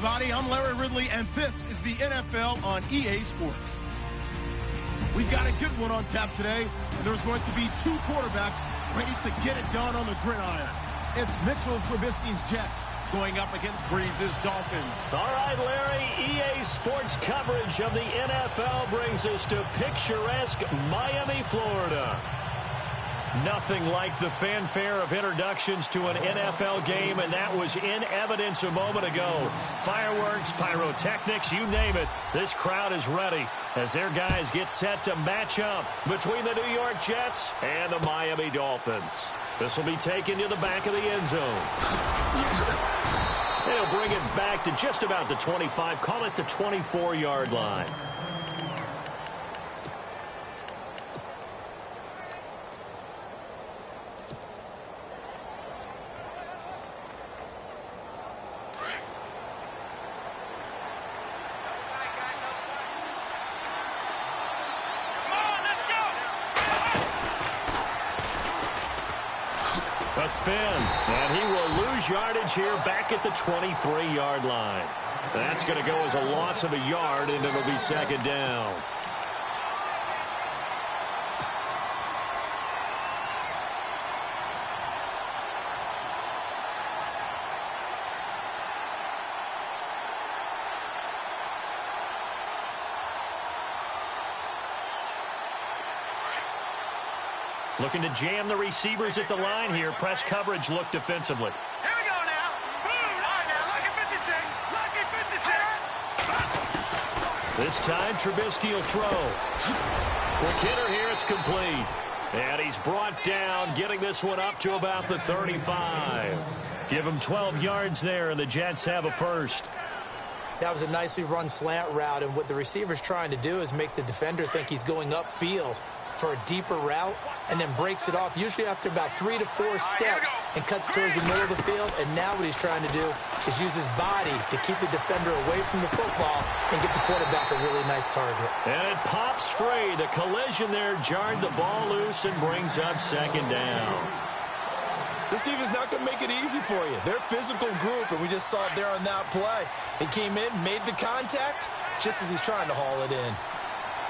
everybody. I'm Larry Ridley, and this is the NFL on EA Sports. We've got a good one on tap today, and there's going to be two quarterbacks ready to get it done on the gridiron. It's Mitchell Trubisky's Jets going up against Breeze's Dolphins. All right, Larry, EA Sports coverage of the NFL brings us to picturesque Miami, Florida. Nothing like the fanfare of introductions to an NFL game, and that was in evidence a moment ago. Fireworks, pyrotechnics, you name it. This crowd is ready as their guys get set to match up between the New York Jets and the Miami Dolphins. This will be taken to the back of the end zone. They'll bring it back to just about the 25, call it the 24-yard line. A spin, and he will lose yardage here back at the 23-yard line. That's going to go as a loss of a yard, and it'll be second down. Looking to jam the receivers at the line here. Press coverage look defensively. Here we go now. All right, now, lucky 56. Lucky 56. This time, Trubisky will throw. Quick hitter here. It's complete. And he's brought down, getting this one up to about the 35. Give him 12 yards there, and the Jets have a first. That was a nicely run slant route, and what the receiver's trying to do is make the defender think he's going upfield for a deeper route, and then breaks it off, usually after about 3 to 4 steps, and cuts towards the middle of the field. And now what he's trying to do is use his body to keep the defender away from the football and get the quarterback a really nice target. And it pops free. The collision there jarred the ball loose and brings up second down. This team is not going to make it easy for you. They're a physical group, and we just saw it there on that play. He came in, made the contact, just as he's trying to haul it in.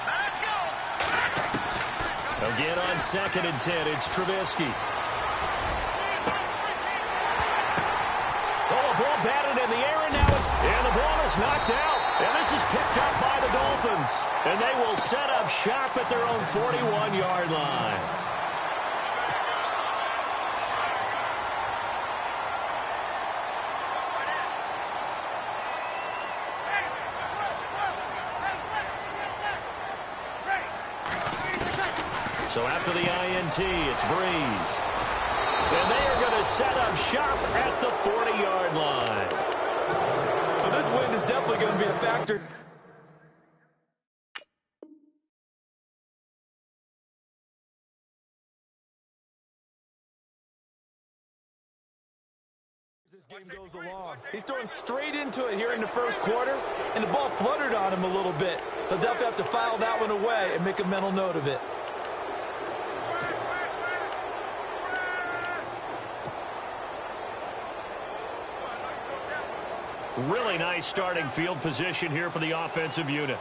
Let's go. Again on 2nd and 10, it's Trubisky. Oh, a ball batted in the air, and now and the ball is knocked out. And this is picked up by the Dolphins. And they will set up shop at their own 41-yard line. So after the INT, it's Breeze. And they are going to set up shop at the 40-yard line. Well, this win is definitely going to be a factor. This game goes along. He's throwing straight into it here in the first quarter, and the ball fluttered on him a little bit. He'll definitely have to file that one away and make a mental note of it. Really nice starting field position here for the offensive unit.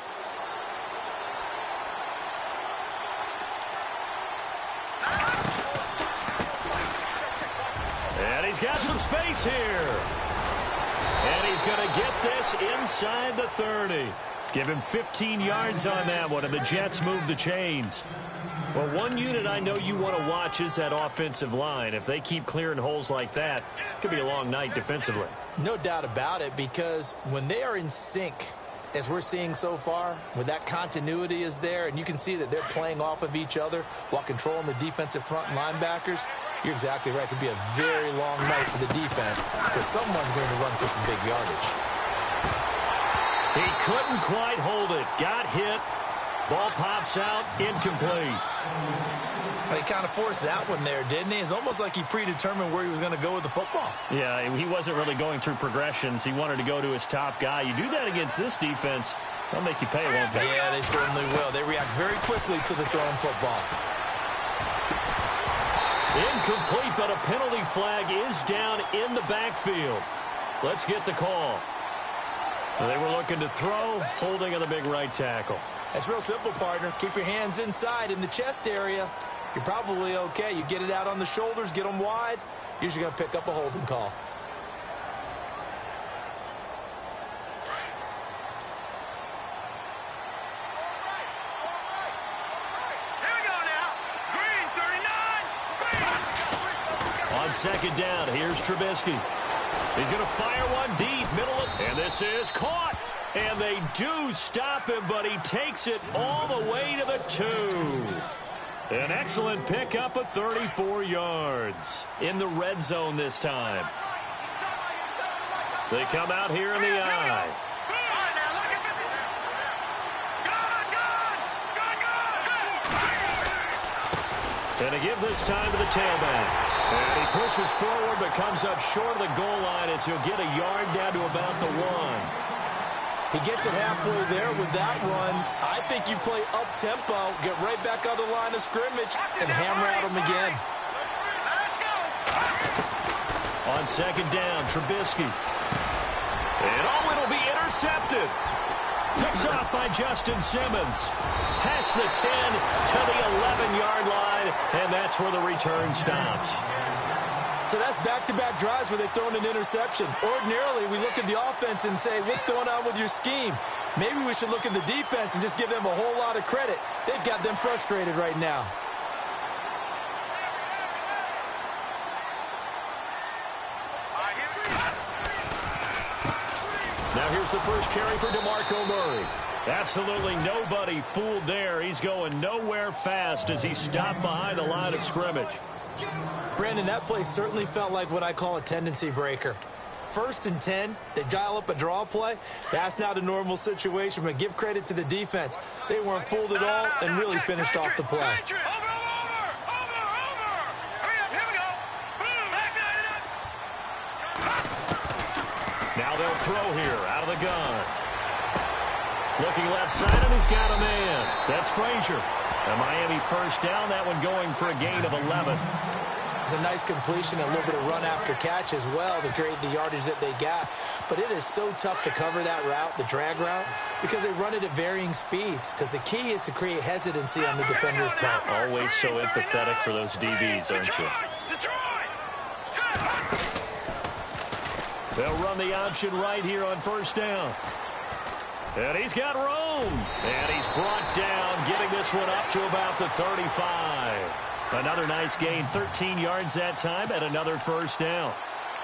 And he's got some space here. And he's going to get this inside the 30. Give him 15 yards on that one, and the Jets move the chains. Well, one unit I know you want to watch is that offensive line. If they keep clearing holes like that, it could be a long night defensively. No doubt about it, because when they are in sync, as we're seeing so far, when that continuity is there, and you can see that they're playing off of each other while controlling the defensive front linebackers, you're exactly right. It could be a very long night for the defense because someone's going to run for some big yardage. He couldn't quite hold it. Got hit. Ball pops out, incomplete. He kind of forced that one there, didn't he? It's almost like he predetermined where he was going to go with the football. Yeah, he wasn't really going through progressions. He wanted to go to his top guy. You do that against this defense, they'll make you pay, won't they? Yeah, they certainly will. They react very quickly to the thrown football. Incomplete, but a penalty flag is down in the backfield. Let's get the call. They were looking to throw, holding on the big right tackle. It's real simple, partner. Keep your hands inside in the chest area. You're probably okay. You get it out on the shoulders, get them wide. Usually going to pick up a holding call. On second down, here's Trubisky. He's going to fire one deep, middle of, and this is caught. And they do stop him, but he takes it all the way to the 2. An excellent pickup of 34 yards in the red zone this time. They come out here in the eye. And to give this time to the tailback. And he pushes forward but comes up short of the goal line as he'll get a yard down to about the 1. He gets it halfway there with that run. I think you play up-tempo, get right back on the line of scrimmage, and hammer at him again. On second down, Trubisky. And it'll be intercepted. Picked off by Justin Simmons. Past the 10 to the 11-yard line, and that's where the return stops. So that's back-to-back drives where they've thrown an interception. Ordinarily, we look at the offense and say, what's going on with your scheme? Maybe we should look at the defense and just give them a whole lot of credit. They've got them frustrated right now. Now here's the first carry for DeMarco Murray. Absolutely nobody fooled there. He's going nowhere fast as he stopped behind the line of scrimmage. Brandon, that play certainly felt like what I call a tendency breaker. 1st and 10, they dial up a draw play. That's not a normal situation, but give credit to the defense. They weren't fooled at all and really finished off the play. Now they'll throw here out of the gun. Looking left side, and he's got a man. That's Frazier. A Miami first down, that one going for a gain of 11. It's a nice completion, a little bit of run after catch as well to create the yardage that they got. But it is so tough to cover that route, the drag route, because they run it at varying speeds. Because the key is to create hesitancy on the defender's part. Always so empathetic for those DBs, aren't you? They'll run the option right here on first down. And he's got room. And he's brought down, getting this one up to about the 35. Another nice gain, 13 yards that time, and another first down.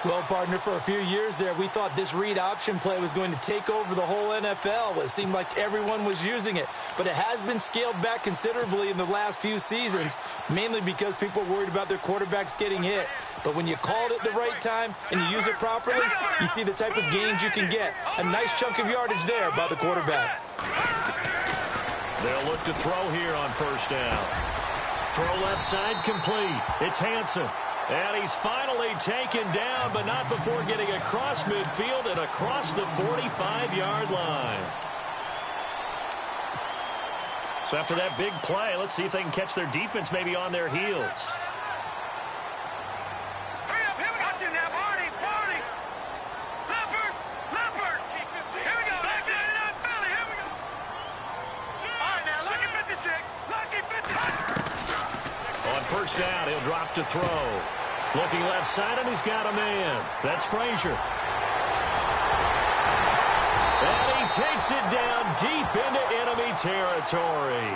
Well, partner, for a few years there, we thought this read option play was going to take over the whole NFL. It seemed like everyone was using it. But it has been scaled back considerably in the last few seasons, mainly because people are worried about their quarterbacks getting hit. But when you call it at the right time and you use it properly, you see the type of gains you can get. A nice chunk of yardage there by the quarterback. They'll look to throw here on first down. Throw left side complete. It's Hansen. And he's finally taken down, but not before getting across midfield and across the 45-yard line. So after that big play, let's see if they can catch their defense maybe on their heels. First down, he'll drop to throw. Looking left side, and he's got a man. That's Frazier. And he takes it down deep into enemy territory.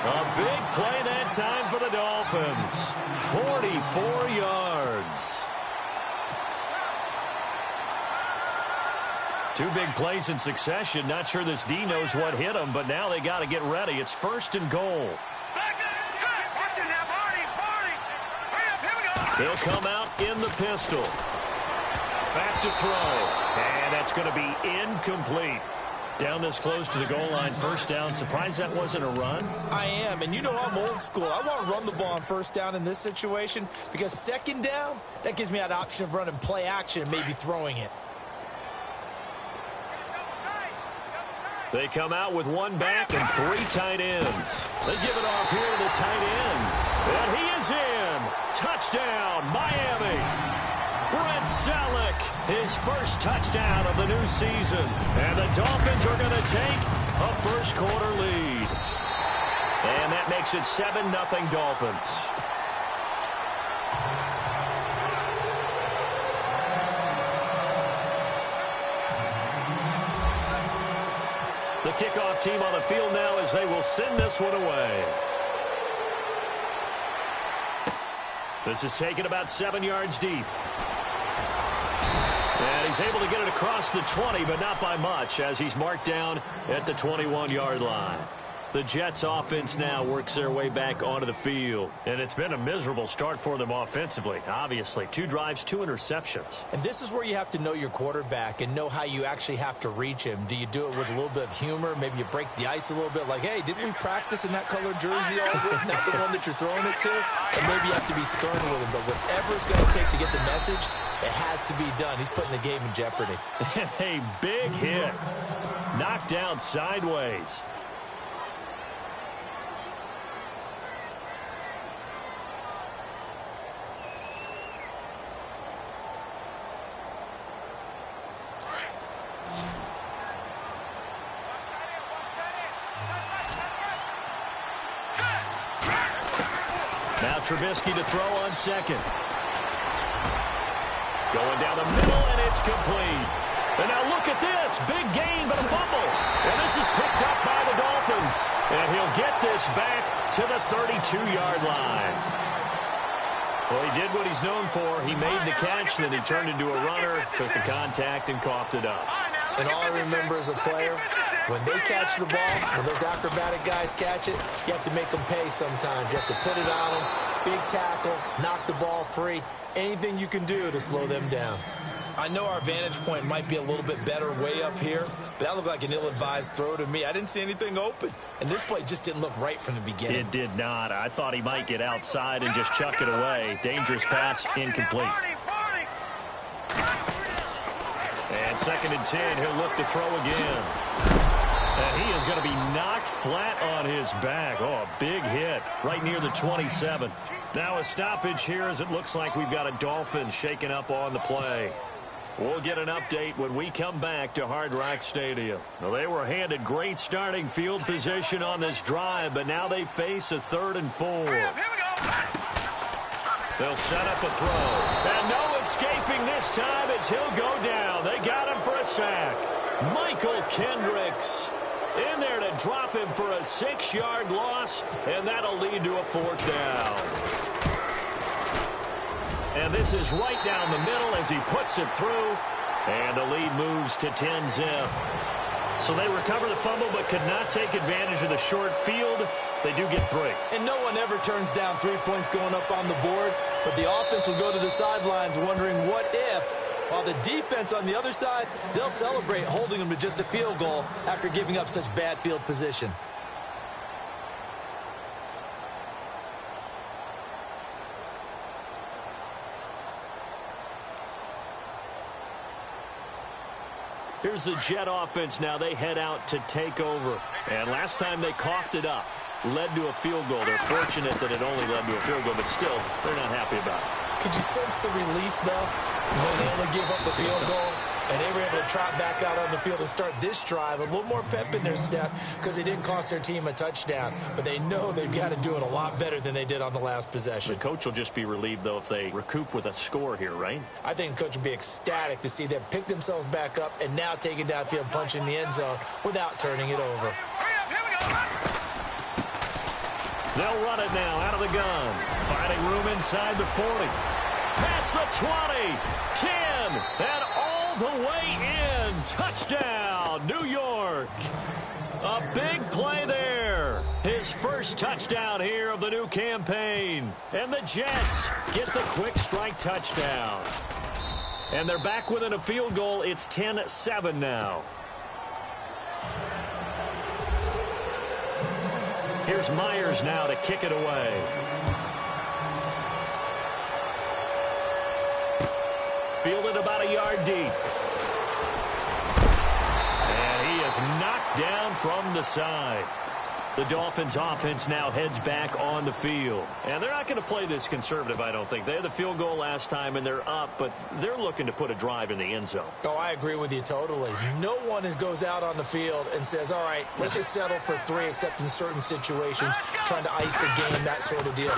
A big play that time for the Dolphins. 44 yards. Two big plays in succession. Not sure this D knows what hit him, but now they got to get ready. It's 1st and goal. He'll come out in the pistol. Back to throw. And that's going to be incomplete. Down this close to the goal line, first down. Surprised that wasn't a run? I am, and you know I'm old school. I want to run the ball on first down in this situation because second down, that gives me an option of running play action and maybe throwing it. They come out with one back and 3 tight ends. They give it off here to the tight end. And he is in. Touchdown, Miami. Brent Selleck, his first touchdown of the new season. And the Dolphins are going to take a first-quarter lead. And that makes it 7-0 Dolphins. The kickoff team on the field now as they will send this one away. This is taken about 7 yards deep. And he's able to get it across the 20, but not by much, as he's marked down at the 21-yard line. The Jets offense now works their way back onto the field. And it's been a miserable start for them offensively, obviously. 2 drives, 2 interceptions. And this is where you have to know your quarterback and know how you actually have to reach him. Do you do it with a little bit of humor? Maybe you break the ice a little bit like, hey, didn't we practice in that color jersey all week? Not the one that you're throwing it to? And maybe you have to be stern with him. But whatever it's going to take to get the message, it has to be done. He's putting the game in jeopardy. A big hit. Knocked down sideways. Now Trubisky to throw on second. Going down the middle, and it's complete. And now look at this. Big gain, but a fumble. And this is picked up by the Dolphins. And he'll get this back to the 32-yard line. Well, he did what he's known for. He made the catch, then he turned into a runner, took the contact, and coughed it up. And all I remember as a player, when they catch the ball, when those acrobatic guys catch it, you have to make them pay sometimes. You have to put it on them, big tackle, knock the ball free, anything you can do to slow them down. I know our vantage point might be a little bit better way up here, but that looked like an ill-advised throw to me. I didn't see anything open, and this play just didn't look right from the beginning. It did not. I thought he might get outside and just chuck it away. Dangerous pass, incomplete. And 2nd and 10, he'll look to throw again. And he is going to be knocked flat on his back. Oh, a big hit right near the 27. Now a stoppage here as it looks like we've got a Dolphin shaking up on the play. We'll get an update when we come back to Hard Rock Stadium. Well, they were handed great starting field position on this drive, but now they face a 3rd and 4. They'll set up a throw. And no escaping this time as he'll go down. They got him for a sack. Michael Kendricks in there to drop him for a 6-yard loss, and that'll lead to a 4th down. And this is right down the middle as he puts it through, and the lead moves to 10-zip. So they recover the fumble but could not take advantage of the short field. They do get 3. And no one ever turns down 3 points going up on the board, but the offense will go to the sidelines wondering what if, while the defense on the other side, they'll celebrate holding them to just a field goal after giving up such bad field position. Here's the Jet offense now. They head out to take over. And last time they coughed it up, led to a field goal. They're fortunate that it only led to a field goal, but still, they're not happy about it. Could you sense the relief, though, when they only gave up the field goal and they were able to trot back out on the field and start this drive? A little more pep in their step because they didn't cost their team a touchdown, but they know they've got to do it a lot better than they did on the last possession. The coach will just be relieved, though, if they recoup with a score here, right? I think the coach will be ecstatic to see them pick themselves back up and now take it downfield, punch in the end zone without turning it over. They'll run it now out of the gun. Finding room inside the 40. Past the 20. 10. And all the way in. Touchdown, New York. A big play there. His first touchdown here of the new campaign. And the Jets get the quick strike touchdown. And they're back within a field goal. It's 10-7 now. Here's Myers now to kick it away. Fielded about a yard deep. And he is knocked down from the side. The Dolphins offense now heads back on the field. And they're not going to play this conservative, I don't think. They had the field goal last time, and they're up, but they're looking to put a drive in the end zone. Oh, I agree with you totally. No one goes out on the field and says, all right, let's just settle for 3, except in certain situations, trying to ice a game, that sort of deal.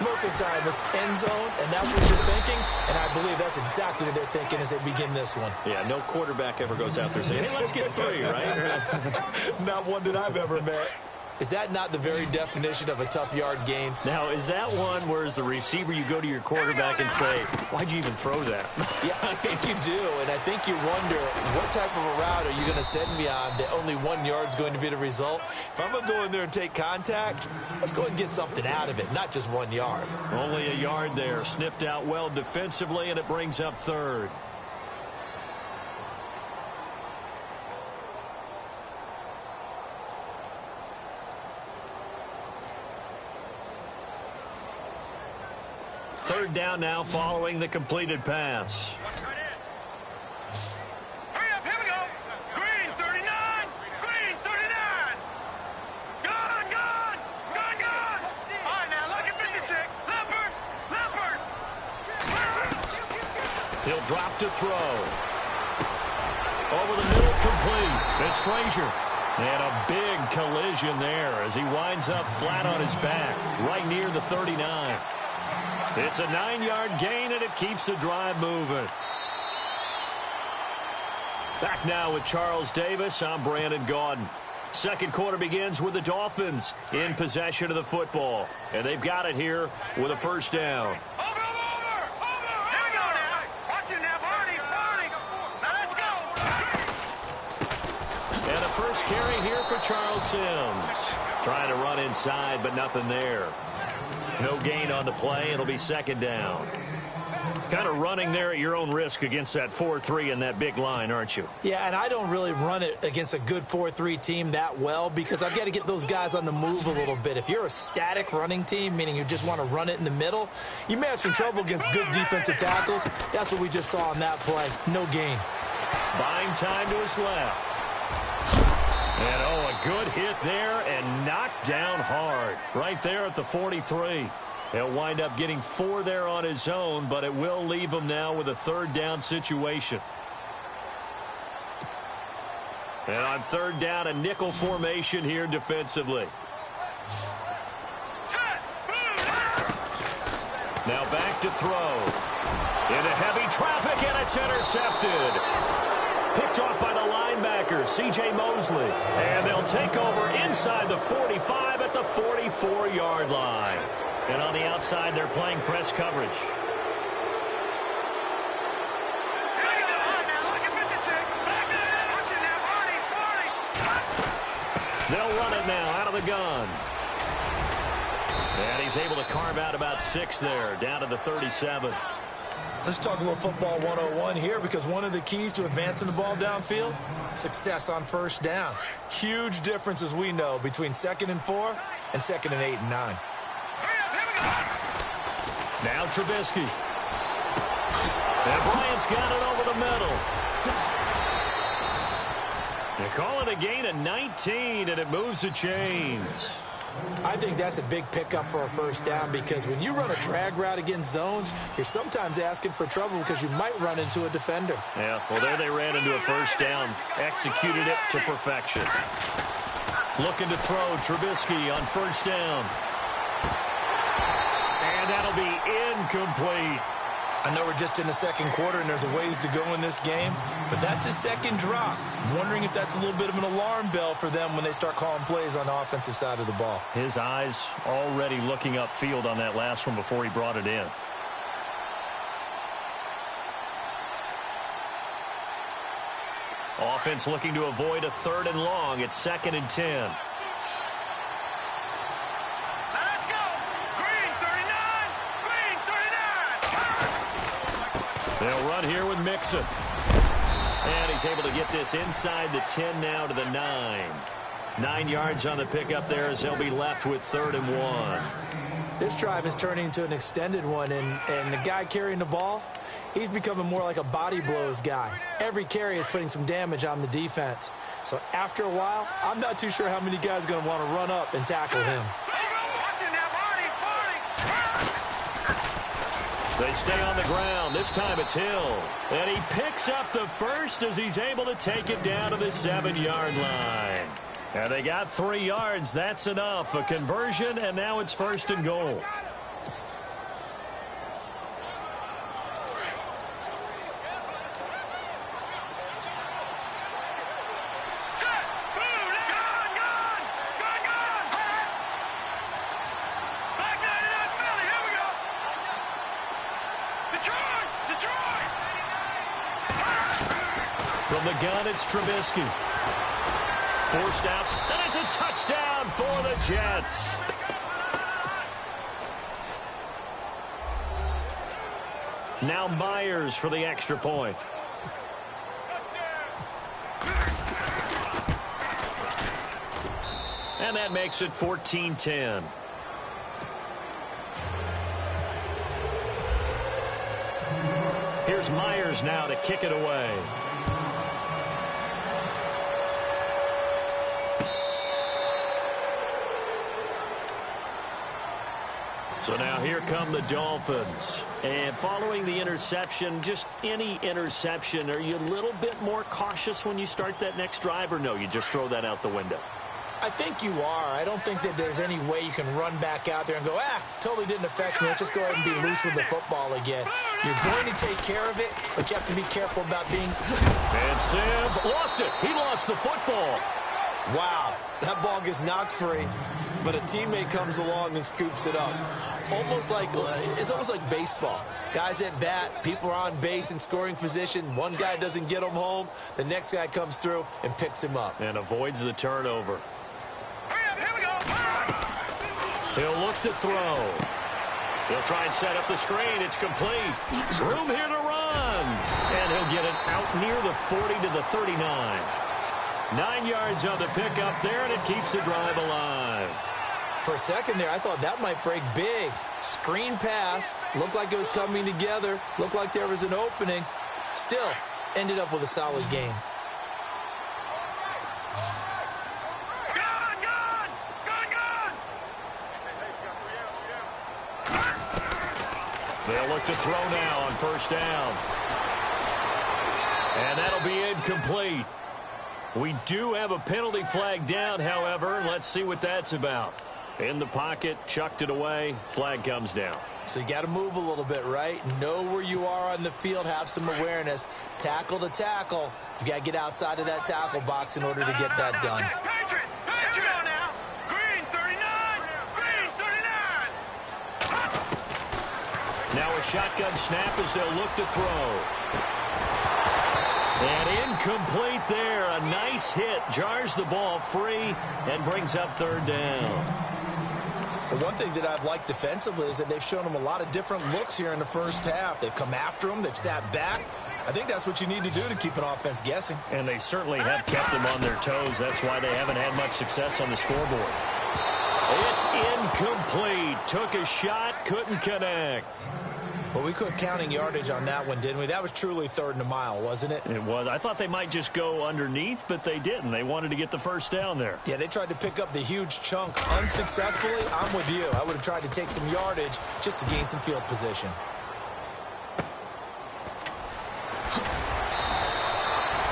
Most of the time, it's end zone, and that's what you're thinking, and I believe that's exactly what they're thinking as they begin this one. Yeah, no quarterback ever goes out there saying, hey, let's get 3, right? Not one that I've ever met. Is that not the very definition of a tough yard game? Now, is that one where as the receiver you go to your quarterback and say, why'd you even throw that? Yeah, I think you do, and I think you wonder, what type of a route are you going to send me on that only 1 yard's going to be the result? If I'm going to go in there and take contact, let's go ahead and get something out of it, not just 1 yard. Only a yard there, sniffed out well defensively, and it brings up 3rd. Third down now following the completed pass. Hurry up, here we go. Green, 39. Green, 39. Gone. All right, now, look at 56. Leopard. He'll drop to throw. Over the middle, complete. It's Frazier. And a big collision there as he winds up flat on his back, right near the 39. It's a 9-yard gain, and it keeps the drive moving. Back now with Charles Davis. I'm Brandon Gaudin. Second quarter begins with the Dolphins in possession of the football. And they've got it here with a first down. Over. Here we go now. Watch it now, Barney. Now let's go. And a first carry here for Charles Sims. Trying to run inside, but nothing there. No gain on the play. It'll be second down. Kind of running there at your own risk against that 4-3 and that big line, aren't you? Yeah, and I don't really run it against a good 4-3 team that well because I've got to get those guys on the move a little bit. If you're a static running team, meaning you just want to run it in the middle, you may have some trouble against good defensive tackles. That's what we just saw on that play. No gain. Buying time to his left. And, a good hit there and knocked down hard. Right there at the 43. He'll wind up getting 4 there on his own, but it will leave him now with a third down situation. And on third down, a nickel formation here defensively. Now back to throw. Into heavy traffic, and it's intercepted. Picked off by the linebacker, C.J. Mosley. And they'll take over inside the 45 at the 44-yard line. And on the outside, they're playing press coverage. They'll run it now out of the gun. And he's able to carve out about 6 there, down to the 37. Let's talk a little football 101 here because one of the keys to advancing the ball downfield, success on first down. Huge difference, as we know, between 2nd and 4 and 2nd and 8 and 9. Now Trubisky. And Bryant's got it over the middle. They call it a gain of 19, and it moves the chains. I think that's a big pickup for a first down because when you run a drag route against zones, you're sometimes asking for trouble because you might run into a defender. Yeah, well, there they ran into a first down. Executed it to perfection. Looking to throw Trubisky on first down. And that'll be incomplete. I know we're just in the second quarter and there's a ways to go in this game, but that's a second drop. I'm wondering if that's a little bit of an alarm bell for them when they start calling plays on the offensive side of the ball. His eyes already looking upfield on that last one before he brought it in. Offense looking to avoid a 3rd and long. It's 2nd and 10. They'll run here with Mixon. And he's able to get this inside the 10 now to the 9. 9 yards on the pickup there as they'll be left with 3rd and 1. This drive is turning into an extended one, and the guy carrying the ball, he's becoming more like a body blows guy. Every carry is putting some damage on the defense. So after a while, I'm not too sure how many guys are going to want to run up and tackle him. They stay on the ground. This time it's Hill. And he picks up the first as he's able to take it down to the 7-yard line. And they got 3 yards. That's enough. A conversion, and now it's 1st and goal. From the gun, it's Trubisky. Forced out, and it's a touchdown for the Jets. Now Myers for the extra point. And that makes it 14-10. Here's Myers now to kick it away. So now here come the Dolphins. And following the interception, just any interception, are you a little bit more cautious when you start that next drive, or no, you just throw that out the window? I think you are. I don't think that there's any way you can run back out there and go, totally didn't affect me. Let's just go ahead and be loose with the football again. You're going to take care of it, but you have to be careful about being And Sims lost it. He lost the football. Wow, that ball gets knocked free, but a teammate comes along and scoops it up. It's almost like baseball. Guys at bat, people are on base in scoring position. One guy doesn't get him home. The next guy comes through and picks him up. And avoids the turnover. He'll look to throw. He'll try and set up the screen. It's complete. Room here to run. And he'll get it out near the 40 to the 39. 9 yards on the pickup there, and it keeps the drive alive. For a second there, I thought that might break big. Screen pass. Looked like it was coming together. Looked like there was an opening. Still, ended up with a solid game. They'll look to throw now on 1st down. And that'll be incomplete. We do have a penalty flag down, however. Let's see what that's about. In the pocket, chucked it away, flag comes down. So you got to move a little bit, right? Know where you are on the field, have some awareness. Tackle to tackle. You got to get outside of that tackle box in order to get that done. Now a shotgun snap as they'll look to throw. And incomplete there. A nice hit. Jars the ball free and brings up 3rd down. Well, one thing that I've liked defensively is that they've shown them a lot of different looks here in the first half. They've come after them. They've sat back. I think that's what you need to do to keep an offense guessing. And they certainly have kept them on their toes. That's why they haven't had much success on the scoreboard. It's incomplete. Took a shot, couldn't connect. Well, we quit counting yardage on that one, didn't we? That was truly 3rd and a mile, wasn't it? It was. I thought they might just go underneath, but they didn't. They wanted to get the 1st down there. Yeah, they tried to pick up the huge chunk unsuccessfully. I'm with you. I would have tried to take some yardage just to gain some field position.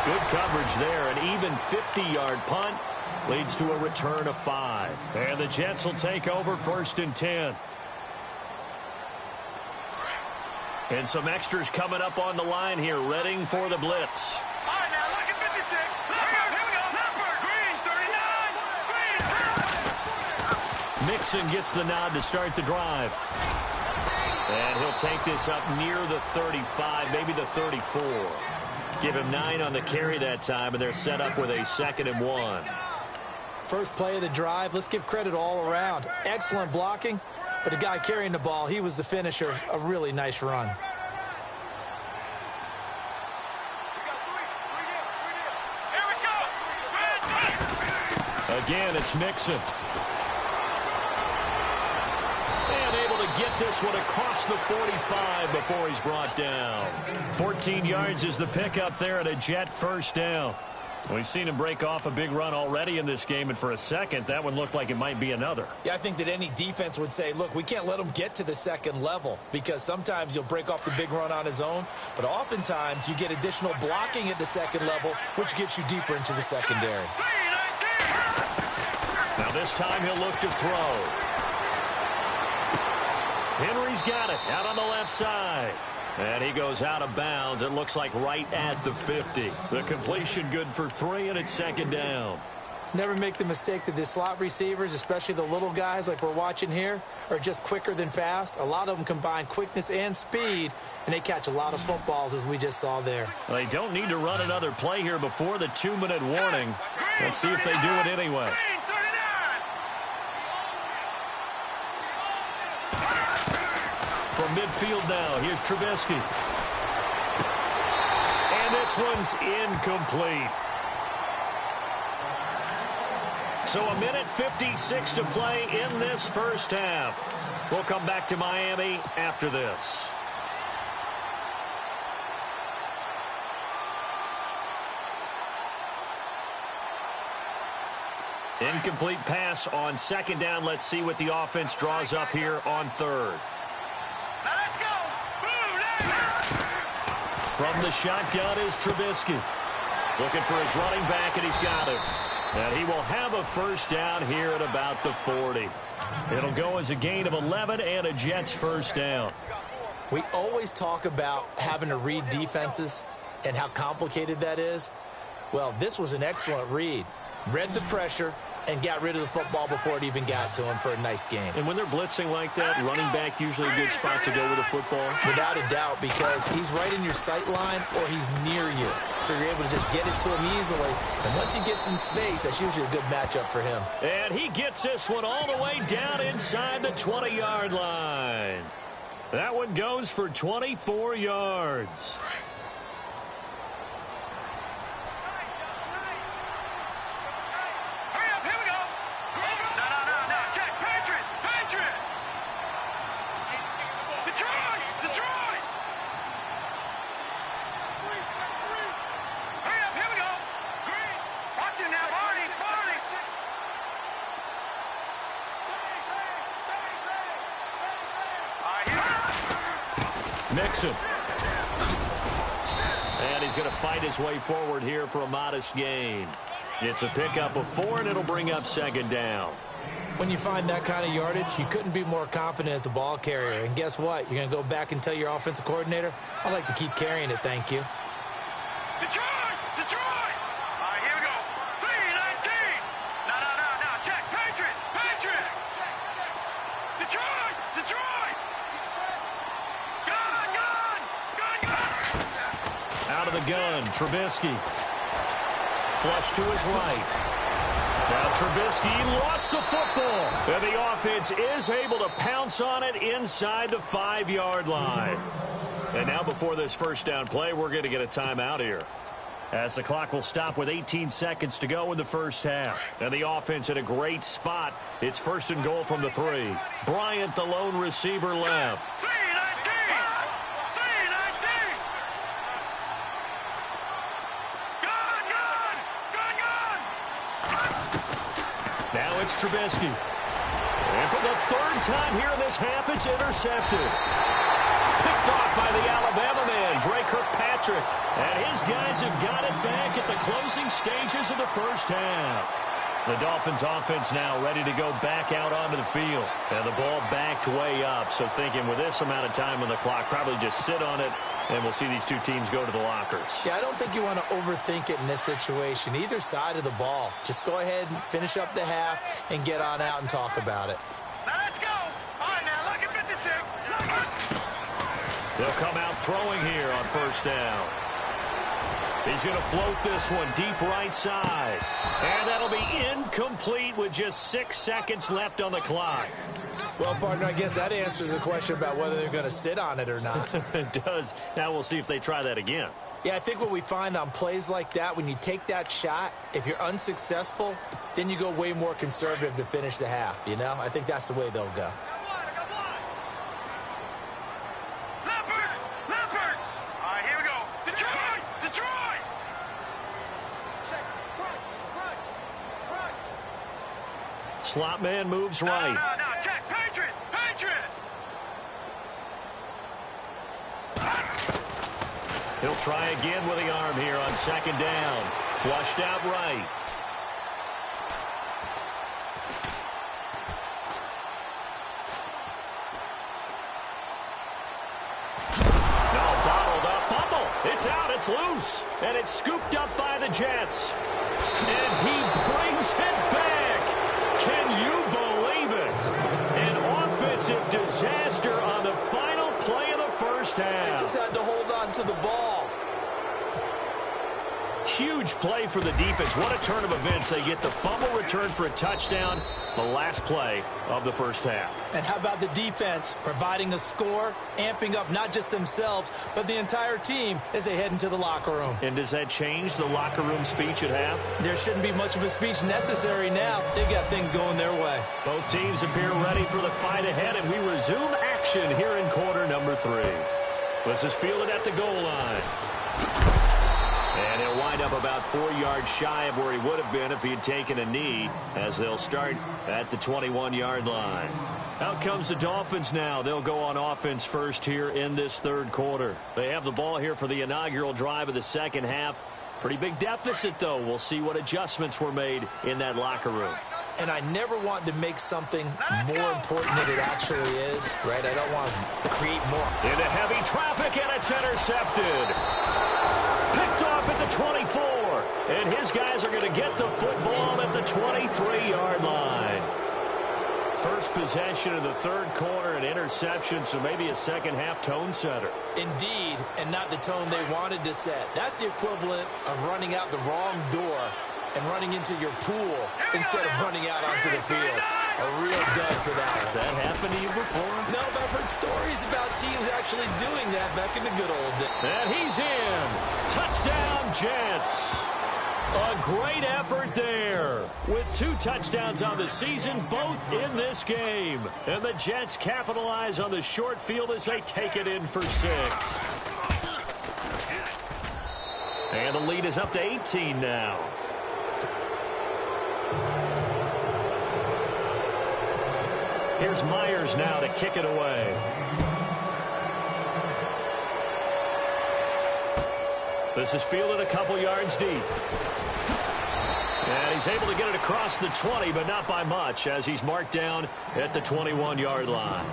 Good coverage there. An even 50-yard punt leads to a return of 5. And the Jets will take over 1st and 10. And some extras coming up on the line here, readying for the blitz. All right, now look at 56. Here we go. Green, 39. Green. Mixon gets the nod to start the drive. And he'll take this up near the 35, maybe the 34. Give him 9 on the carry that time, and they're set up with a 2nd and 1. First play of the drive, let's give credit all around. Excellent blocking. But the guy carrying the ball, he was the finisher. A really nice run. Here we go. Again, it's Mixon. And able to get this one across the 45 before he's brought down. 14 yards is the pickup there at a Jet first down. We've seen him break off a big run already in this game, and for a second, that one looked like it might be another. Yeah, I think that any defense would say, look, we can't let him get to the second level, because sometimes he'll break off the big run on his own, but oftentimes you get additional blocking at the second level, which gets you deeper into the secondary. Now this time he'll look to throw. Henry's got it out on the left side. And he goes out of bounds. It looks like right at the 50. The completion good for 3, and it's second down. Never make the mistake that the slot receivers, especially the little guys like we're watching here, are just quicker than fast. A lot of them combine quickness and speed, and they catch a lot of footballs, as we just saw there. Well, they don't need to run another play here before the 2-minute warning. Let's see if they do it anyway. From midfield now, here's Trubisky. And this one's incomplete. So 1:56 to play in this first half. We'll come back to Miami after this. Incomplete pass on second down. Let's see what the offense draws up here on third. From the shotgun is Trubisky. Looking for his running back, and he's got it. And he will have a first down here at about the 40. It'll go as a gain of 11 and a Jets first down. We always talk about having to read defenses and how complicated that is. Well, this was an excellent read. Read the pressure and got rid of the football before it even got to him for a nice game. And when they're blitzing like that, running back usually a good spot to go with the football? Without a doubt, because he's right in your sight line or he's near you. So you're able to just get it to him easily. And once he gets in space, that's usually a good matchup for him. And he gets this one all the way down inside the 20-yard line. That one goes for 24 yards. Mixon. And he's going to fight his way forward here for a modest gain. It's a pickup of 4, and it'll bring up second down. When you find that kind of yardage, you couldn't be more confident as a ball carrier. And guess what? You're going to go back and tell your offensive coordinator, I'd like to keep carrying it, thank you. Detroit! Detroit! All right, here we go. 3-19. No. Check. Patriot! Detroit! Detroit! Gun! Out of the gun, Trubisky. Flush to his right. Now Trubisky lost the football. And the offense is able to pounce on it inside the 5-yard line. And now before this first down play, we're going to get a timeout here, as the clock will stop with 18 seconds to go in the first half. And the offense in a great spot. It's first and goal from the 3. Bryant, the lone receiver, left. 3-19. Now it's Trubisky. And for the 3rd time here in this half, it's intercepted. Picked off by the Alabama man, Dre Kirkpatrick. And his guys have got it back at the closing stages of the first half. The Dolphins offense now ready to go back out onto the field. And the ball backed way up. So thinking with this amount of time on the clock, probably just sit on it, and we'll see these two teams go to the lockers. Yeah, I don't think you want to overthink it in this situation. Either side of the ball. Just go ahead and finish up the half and get on out and talk about it. Now let's go. All right, now look at 56. They'll come out throwing here on first down. He's going to float this one deep right side. And that'll be incomplete with just 6 seconds left on the clock. Well, partner, I guess that answers the question about whether they're going to sit on it or not. It does. Now we'll see if they try that again. Yeah, I think what we find on plays like that, when you take that shot, if you're unsuccessful, then you go way more conservative to finish the half, you know? I think that's the way they'll go. slot man moves right. No, check. Patriot. He'll try again with the arm here on second down. Flushed out right. It's out, it's loose, and it's scooped up by the Jets. And he brings it back. Can you believe it? An offensive disaster on the final play of the first half. They just had to hold on to the ball. Huge play for the defense. What a turn of events. They get the fumble return for a touchdown, the last play of the first half. And how about the defense providing a score, amping up not just themselves, but the entire team as they head into the locker room. And does that change the locker room speech at half? There shouldn't be much of a speech necessary now. They've got things going their way. Both teams appear ready for the fight ahead, and we resume action here in quarter number 3. This is fielded at the goal line. And he'll wind up about 4 yards shy of where he would have been if he had taken a knee, as they'll start at the 21-yard line. Out comes the Dolphins now. They'll go on offense first here in this third quarter. They have the ball here for the inaugural drive of the second half. Pretty big deficit, though. We'll see what adjustments were made in that locker room. And I never want to make something more important than it actually is, right? I don't want to create more. Into heavy traffic, and it's intercepted. Picked off at the 24. And his guys are going to get the football at the 23-yard line. First possession of the third quarter, an interception, so maybe a second-half tone setter. Indeed, and not the tone they wanted to set. That's the equivalent of running out the wrong door and running into your pool instead of running out onto the field. A real dud for that. Has that happened to you before? No, but I've heard stories about teams actually doing that back in the good old days. And he's in. Touchdown, Jets. A great effort there. With 2 touchdowns on the season, both in this game. And the Jets capitalize on the short field as they take it in for 6. And the lead is up to 18 now. Here's Myers now to kick it away. This is fielded a couple yards deep. And he's able to get it across the 20, but not by much, as he's marked down at the 21-yard line.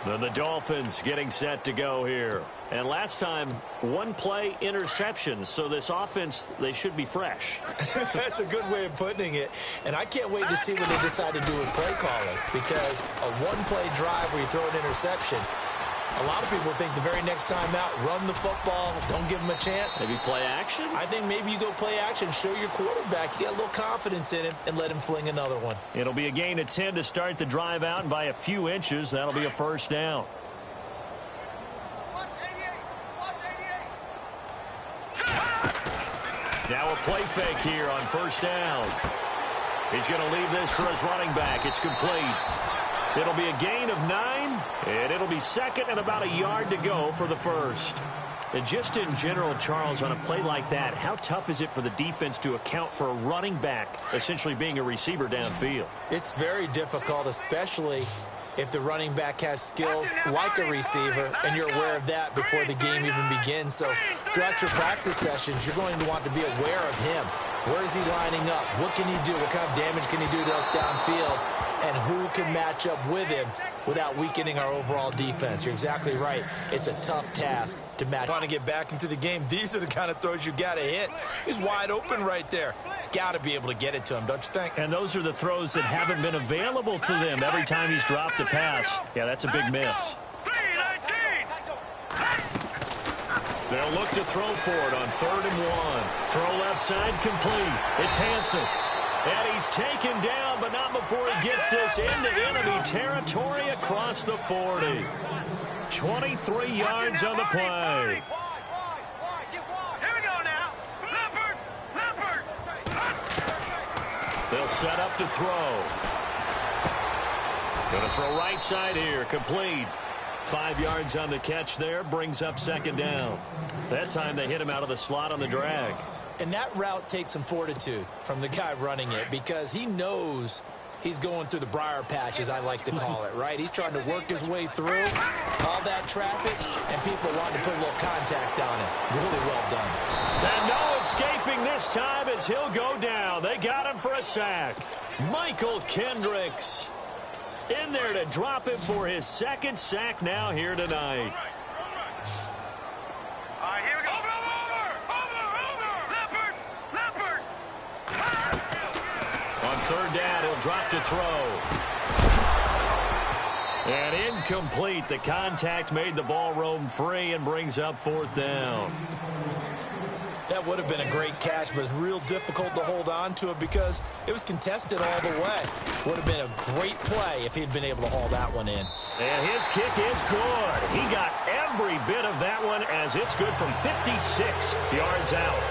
Then the Dolphins getting set to go here. And last time, 1 play interceptions. So this offense, they should be fresh. That's a good way of putting it. And I can't wait to see what they decide to do with play calling. Because a 1-play drive where you throw an interception, a lot of people think the very next time out, run the football, don't give them a chance. Maybe play action? I think maybe you go play action, show your quarterback, you get a little confidence in him, and let him fling another one. It'll be a gain of 10 to start the drive out, and by a few inches, that'll be a first down. Now a play fake here on first down. He's going to leave this for his running back. It's complete. It'll be a gain of 9, and it'll be second and about a yard to go for the first. And just in general, Charles, on a play like that, how tough is it for the defense to account for a running back essentially being a receiver downfield? It's very difficult, especially if the running back has skills like a receiver, and you're aware of that before the game even begins. So throughout your practice sessions, you're going to want to be aware of him. Where is he lining up? What can he do? What kind of damage can he do to us downfield? And who can match up with him without weakening our overall defense? You're exactly right. It's a tough task to match. Want to get back into the game? These are the kind of throws you got to hit. He's wide open right there. Got to be able to get it to him, don't you think? And those are the throws that haven't been available to them every time he's dropped a pass. Yeah, that's a big miss. They'll look to throw for it on 3rd and 1. Throw left side complete. It's Hansen. And he's taken down, but not before he gets this into enemy territory across the 40. 23 yards on the play. Here we go now. Leopard. They'll set up to throw. Going to throw right side here. Complete. 5 yards on the catch there. Brings up second down. That time they hit him out of the slot on the drag. And that route takes some fortitude from the guy running it, because he knows He's going through the briar patch, as I like to call it, right? He's trying to work his way through all that traffic, and people want to put a little contact on him. Really well done. And no escaping this time as he'll go down. They got him for a sack. Michael Kendricks in there to drop him for his second sack now here tonight. All right, here we go. Leopard. On third down, he'll drop to throw. And incomplete. The contact made the ball roam free and brings up fourth down. That would have been a great catch, but it's real difficult to hold on to it because it was contested all the way. Would have been a great play if he'd been able to haul that one in. And his kick is good. He got every bit of that one as it's good from 56 yards out.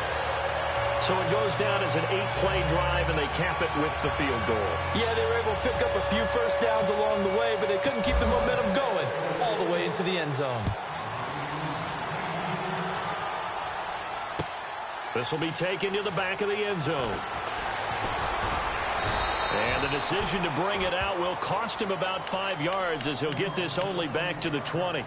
So it goes down as an 8-play drive, and they cap it with the field goal. Yeah, they were able to pick up a few first downs along the way, but they couldn't keep the momentum going all the way into the end zone. This will be taken to the back of the end zone. And the decision to bring it out will cost him about 5 yards as he'll get this only back to the 20.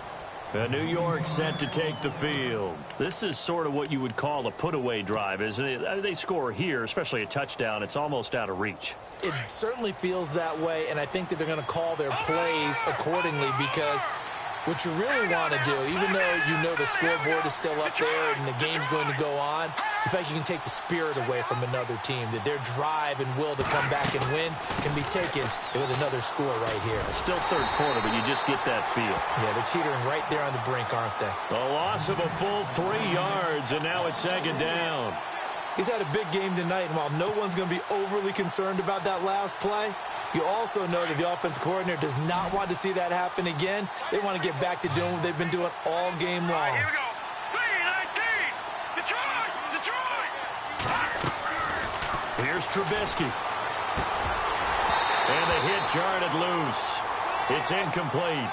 New York set to take the field. This is sort of what you would call a put-away drive, isn't it? I mean, they score here, especially a touchdown. It's almost out of reach. It certainly feels that way, and I think that they're going to call their plays accordingly because what you really want to do, even though you know the scoreboard is still up there and the game's going to go on, in fact, you can take the spirit away from another team, that their drive and will to come back and win can be taken with another score right here. It's still third quarter, but you just get that feel. Yeah, they're teetering right there on the brink, aren't they? A loss of a full 3 yards, and now it's second down. He's had a big game tonight, and while no one's going to be overly concerned about that last play, you also know that the offense coordinator does not want to see that happen again. They want to get back to doing what they've been doing all game long. All right, here we go. 3-19. Detroit. Here's Trubisky. And the hit jarred it loose. It's incomplete.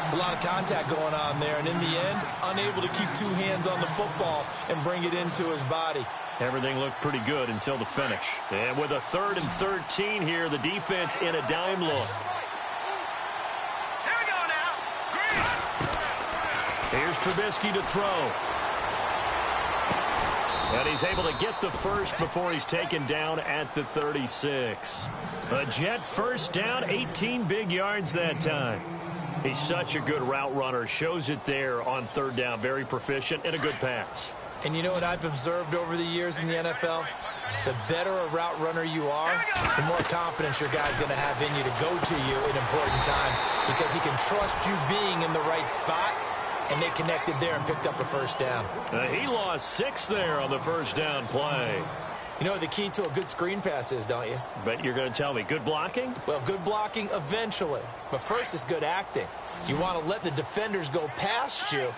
It's a lot of contact going on there, and in the end, unable to keep two hands on the football and bring it into his body. Everything looked pretty good until the finish. And with a 3rd and 13 here, the defense in a dime look. Here we go now. Green. Here's Trubisky to throw. And he's able to get the first before he's taken down at the 36. A Jet first down, 18 big yards that time. He's such a good route runner. Shows it there on third down. Very proficient and a good pass. And you know what I've observed over the years in the NFL? The better a route runner you are, the more confidence your guy's going to have in you to go to you in important times because he can trust you being in the right spot, and they connected there and picked up a first down. He lost 6 there on the first down play. You know what the key to a good screen pass is, don't you? But you're going to tell me, good blocking? Well, good blocking eventually. But first is good acting. You want to let the defenders go past you,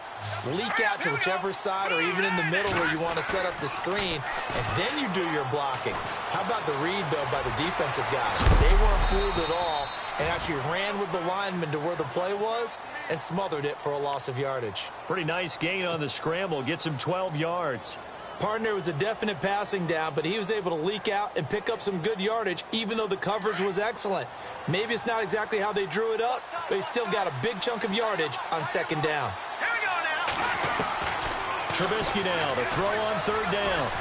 leak out to whichever side or even in the middle where you want to set up the screen, and then you do your blocking. How about the read, though, by the defensive guys? They weren't fooled at all and actually ran with the lineman to where the play was and smothered it for a loss of yardage. Pretty nice gain on the scramble. Gets him 12 yards. Partner was a definite passing down, but he was able to leak out and pick up some good yardage, even though the coverage was excellent. Maybe it's not exactly how they drew it up, but he still got a big chunk of yardage on second down. Here we go now. Trubisky now to throw on third down.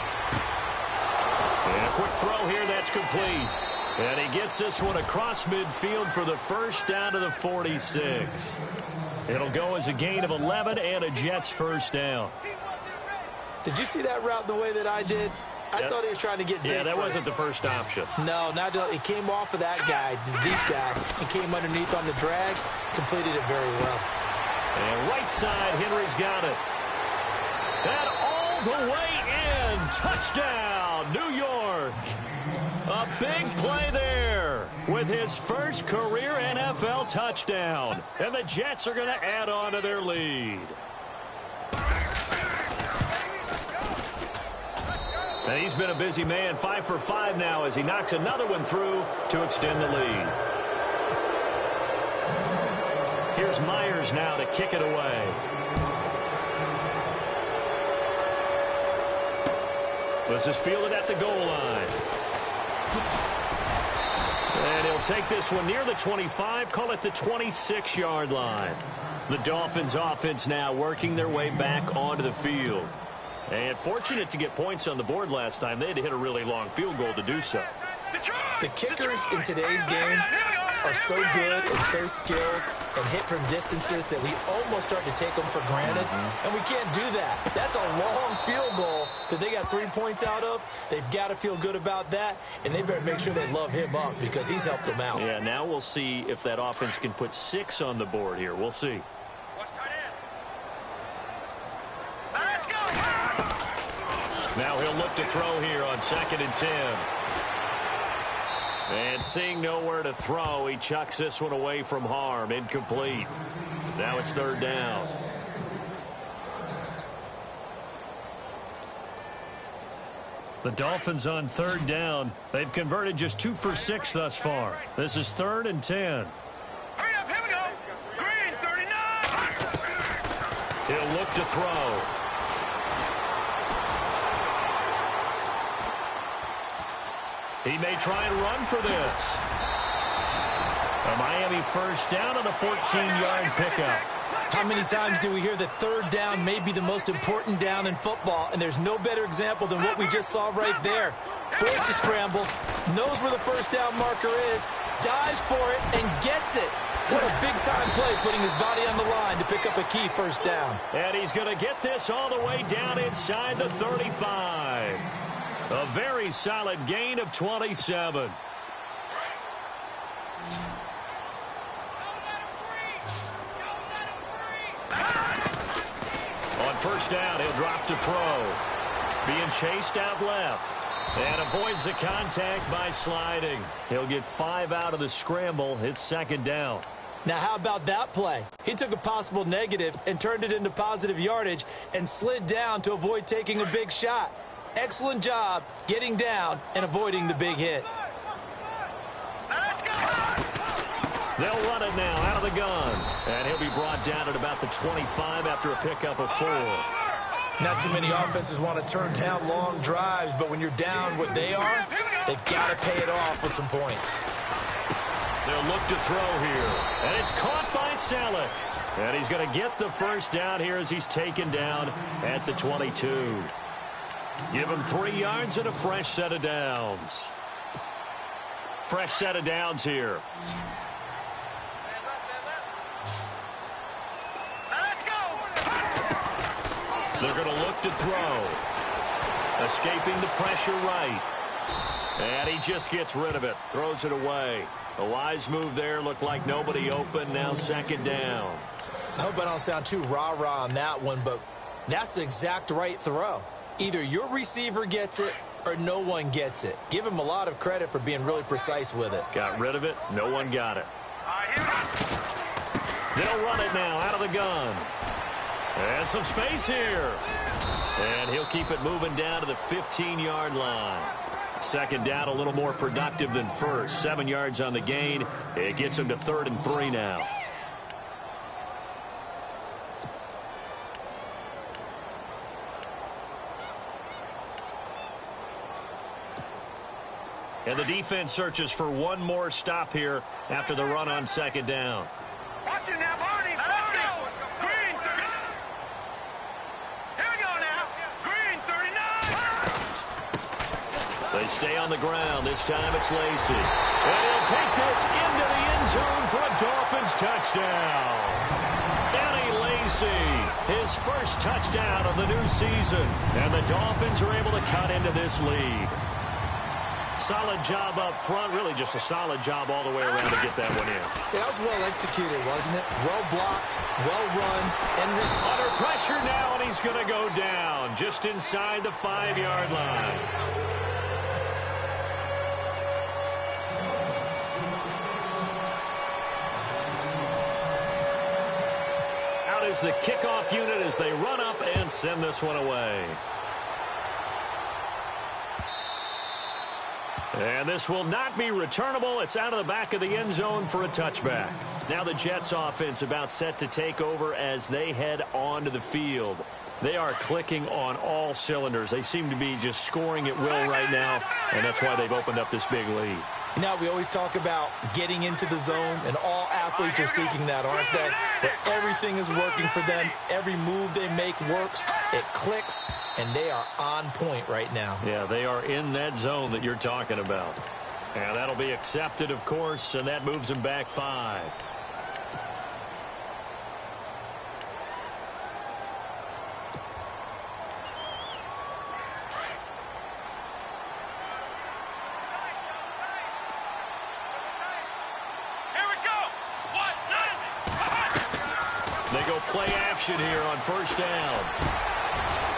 And a quick throw here, that's complete. And he gets this one across midfield for the first down to the 46. It'll go as a gain of 11 and a Jets first down. Did you see that route the way that I did? I thought he was trying to get deep. Yeah, that first. wasn't the first option. No, not he came off of that guy, the deep guy, and came underneath on the drag, completed it very well. And right side, Henry's got it. And all the way in. Touchdown, New York. A big play there with his first career NFL touchdown. And the Jets are going to add on to their lead. And he's been a busy man, 5 for 5 now as he knocks another one through to extend the lead. Here's Myers now to kick it away. This is fielded at the goal line. They'll take this one near the 25, call it the 26-yard line. The Dolphins offense now working their way back onto the field. And fortunate to get points on the board last time. They had to hit a really long field goal to do so. The kickers in today's game are so good and so skilled and hit from distances that we almost start to take them for granted. And we can't do that. That's a long field goal that they got 3 points out of. They've got to feel good about that, and they better make sure they love him up because he's helped them out. Yeah, now we'll see if that offense can put 6 on the board here. We'll see. Now he'll look to throw here on 2nd and 10. And seeing nowhere to throw, he chucks this one away from harm. Incomplete. Now it's 3rd down. The Dolphins on 3rd down. They've converted just 2 for 6 thus far. This is 3rd and 10. Hurry up, here we go. Green, 39. He'll look to throw. He may try and run for this. A Miami 1st down on a 14-yard pickup. How many times do we hear that 3rd down may be the most important down in football, and there's no better example than what we just saw right there. Forced to scramble, knows where the 1st down marker is, dives for it, and gets it. What a big-time play, putting his body on the line to pick up a key 1st down. And he's going to get this all the way down inside the 35. A very solid gain of 27. On 1st down, he'll drop to throw. Being chased out left. And avoids the contact by sliding. He'll get 5 out of the scramble. It's 2nd down. Now, how about that play? He took a possible negative and turned it into positive yardage and slid down to avoid taking a big shot. Excellent job getting down and avoiding the big hit. They'll run it now out of the gun. And he'll be brought down at about the 25 after a pickup of 4. Not too many offenses want to turn down long drives, but when you're down what they are, they've got to pay it off with some points. They'll look to throw here. And it's caught by Selleck. And he's going to get the 1st down here as he's taken down at the 22. Give him 3 yards and a fresh set of downs. Fresh set of downs here. Let's go. They're going to look to throw. Escaping the pressure right. And he just gets rid of it. Throws it away. A wise move there. Looked like nobody open. Now 2nd down. I hope I don't sound too rah-rah on that one, but that's the exact right throw. Either your receiver gets it or no one gets it. Give him a lot of credit for being really precise with it. Got rid of it. No one got it. They'll run it now out of the gun. And some space here. And he'll keep it moving down to the 15-yard line. 2nd down, a little more productive than 1st. 7 yards on the gain. It gets him to 3rd and 3 now. And the defense searches for one more stop here after the run on 2nd down. Watch it now, Barney. Let's go. Green, 39. Here we go now. Green, 39. They stay on the ground. This time it's Lacy. And he'll take this into the end zone for a Dolphins touchdown. Eddie Lacy, his 1st touchdown of the new season. And the Dolphins are able to cut into this lead. Solid job up front. Really just a solid job all the way around to get that one in. Yeah, that was well executed, wasn't it? Well blocked, well run. And under pressure now, and he's going to go down just inside the 5-yard line. Out is the kickoff unit as they run up and send this one away. And this will not be returnable. It's out of the back of the end zone for a touchback. Now the Jets offense about set to take over as they head onto the field. They are clicking on all cylinders. They seem to be just scoring at will right now, and that's why they've opened up this big lead. Now, we always talk about getting into the zone, and all athletes are seeking that, aren't they? But everything is working for them. Every move they make works. It clicks, and they are on point right now. Yeah, they are in that zone that you're talking about. And that'll be accepted, of course, and that moves them back 5. They go play action here on first down.